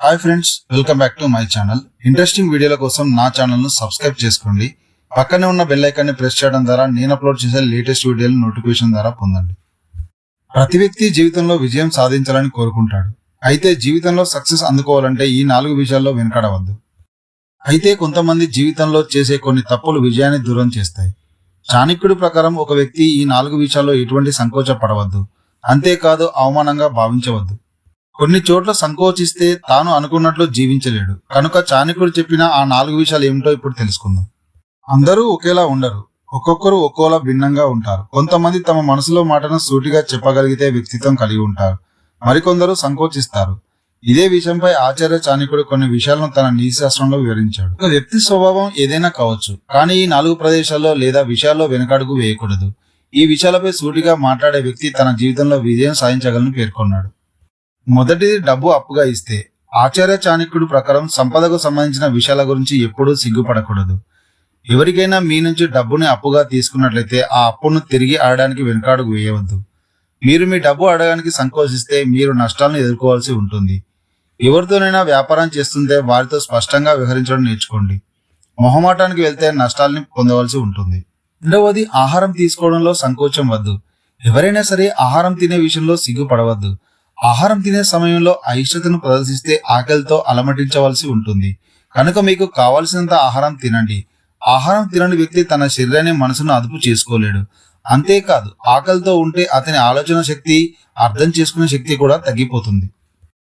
Hi friends, welcome back to my channel. Interesting వీడియోల కోసం నా ఛానల్ ను సబ్స్క్రైబ్ చేసుకోండి. పక్కనే ఉన్న బెల్ ఐకాన్ ని ప్రెస్ చేయడం ద్వారా నేను అప్లోడ్ చేసే లేటెస్ట్ వీడియోలు నోటిఫికేషన్ ద్వారా పొందండి. ప్రతి వ్యక్తి జీవితంలో విజయం సాధించాలని కోరుకుంటాడు. అయితే జీవితంలో సక్సెస్ అందుకోవాలంటే ఈ 4 విషయాల్లో వెనకాడవద్దు. అయితే కొంతమంది జీవితంలో చేసే కొన్ని తప్పులు విజయాన్ని దూరం చేస్తాయి. చాణక్యుడి ప్రకారం ఒక వ్యక్తి ఈ 4 విషయాల్లో ఎటువంటి సంకోచపడవద్దు. అంతేకాదు అవమానంగా భావించవద్దు. కొన్ని చోట్ల సంకోచిస్తే తాను అనుకున్నట్లు జీవించలేడు. కనుక చాణక్యుడు చెప్పిన ఆ 4 విషయాలు ఏమిటో ఇప్పుడు తెలుసుకుందాం. అందరూ ఒకేలా ఉండరు. ఒక్కొక్కరు ఒక్కోలా భిన్నంగా ఉంటారు. కొంతమంది తమ మనసులో మాటను సూటిగా చెప్పగలిగితే వ్యక్తిత్వం కలిగి ఉంటారు. మరికొందరు సంకోచిస్తారు. ఇదే విషయంపై ఆచార్య చాణక్యుడు కొన్ని విషయాలను తన నీతిశాస్త్రంలో వివరించాడు. ఒక వ్యక్తి స్వభావం ఏదైనా కావచ్చు, కానీ ఈ 4 ప్రదేశాల్లో లేదా విషయాల్లో వెనకడుగు వేయకూడదు. ఈ విషయాలపై సూటిగా మాట్లాడే వ్యక్తి తన జీవితంలో విజయం సాధించగలని పేర్కొన్నాడు. మొదటిది, డబ్బు అప్పుగా ఇస్తే. ఆచార్య చాణక్యుడు ప్రకారం సంపదకు సంబంధించిన విషయాల గురించి ఎప్పుడూ సిగ్గుపడకూడదు. ఎవరికైనా మీ నుంచి డబ్బుని అప్పుగా తీసుకున్నట్లయితే ఆ అప్పును తిరిగి అడగడానికి వెనుకాడుగు వేయవద్దు. మీరు మీ డబ్బు అడగడానికి సంకోచిస్తే మీరు నష్టాలను ఎదుర్కోవాల్సి ఉంటుంది. ఎవరితోనైనా వ్యాపారం చేస్తుంటే వారితో స్పష్టంగా వ్యవహరించడం నేర్చుకోండి. మొహమాటానికి వెళ్తే నష్టాలని పొందవలసి ఉంటుంది. రెండవది, ఆహారం తీసుకోవడంలో సంకోచం వద్దు. ఎవరైనా సరే ఆహారం తినే విషయంలో సిగ్గుపడవద్దు. ఆహారం తినే సమయంలో అయిష్టతను ప్రదర్శిస్తే ఆకలితో అలమటించవలసి ఉంటుంది. కనుక మీకు కావలసినంత ఆహారం తినండి. ఆహారం తినని వ్యక్తి తన శరీరాన్ని మనసును అదుపు చేసుకోలేడు. అంతేకాదు, ఆకలితో ఉంటే అతని ఆలోచన శక్తి, అర్థం చేసుకునే శక్తి కూడా తగ్గిపోతుంది.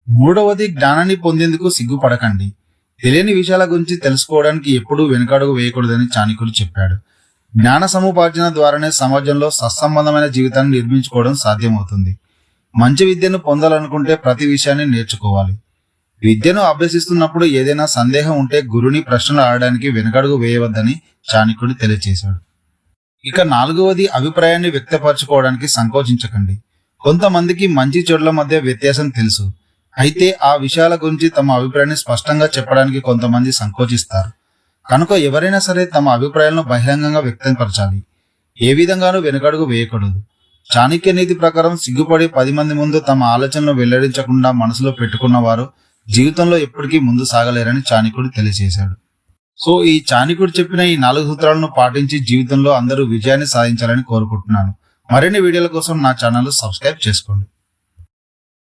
మూడవది, జ్ఞానాన్ని పొందేందుకు సిగ్గుపడకండి. తెలియని విషయాల గురించి తెలుసుకోవడానికి ఎప్పుడూ వెనుకడుగు వేయకూడదని చాణక్యుడు చెప్పాడు. జ్ఞాన సముపార్జన ద్వారానే సమాజంలో సత్సంబంధమైన జీవితాన్ని నిర్మించుకోవడం సాధ్యమవుతుంది. మంచి విద్యను పొందాలనుకుంటే ప్రతి విషయాన్ని నేర్చుకోవాలి. విద్యను అభ్యసిస్తున్నప్పుడు ఏదైనా సందేహం ఉంటే గురుని ప్రశ్నలు అడగడానికి వెనుకడుగు వేయవద్దని చాణక్యుడు తెలియజేశాడు. ఇక 4వది, అభిప్రాయాన్ని వ్యక్తపరచుకోవడానికి సంకోచించకండి. కొంతమందికి మంచి చెడుల మధ్య వ్యత్యాసం తెలుసు. అయితే ఆ విషయాల గురించి తమ అభిప్రాయాన్ని స్పష్టంగా చెప్పడానికి కొంతమంది సంకోచిస్తారు. కనుక ఎవరైనా సరే తమ అభిప్రాయాలను బహిరంగంగా వ్యక్తపరచాలి. ఏ విధంగానూ వెనుకడుగు వేయకూడదు. చాణక్య నీతి ప్రకారం సిగ్గుపడి 10 మంది ముందు తమ ఆలోచనలు వెల్లడించకుండా మనసులో పెట్టుకున్న వారు జీవితంలో ఎప్పటికీ ముందు సాగలేరని చాణక్యుడు తెలియజేశాడు. సో ఈ చాణక్యుడు చెప్పిన ఈ 4 సూత్రాలను పాటించి జీవితంలో అందరూ విజయాన్ని సాధించాలని కోరుకుంటున్నాను. మరిన్ని వీడియోల కోసం నా ఛానల్ సబ్స్క్రైబ్ చేసుకోండి.